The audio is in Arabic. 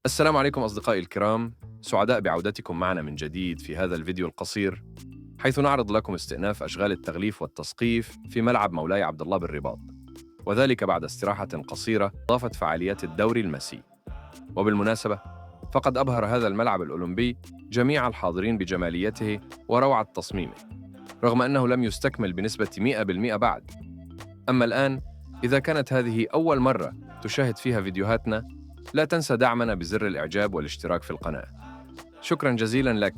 السلام عليكم أصدقائي الكرام، سعداء بعودتكم معنا من جديد في هذا الفيديو القصير، حيث نعرض لكم استئناف أشغال التغليف والتسقيف في ملعب مولاي عبد الله بالرباط، وذلك بعد استراحة قصيرة أضافت فعاليات الدوري المسي. وبالمناسبة، فقد أبهر هذا الملعب الأولمبي جميع الحاضرين بجماليته وروعة تصميمه، رغم أنه لم يستكمل بنسبة 100% بعد. أما الآن، إذا كانت هذه أول مرة تشاهد فيها فيديوهاتنا، لا تنسى دعمنا بزر الإعجاب والاشتراك في القناة. شكراً جزيلاً لك.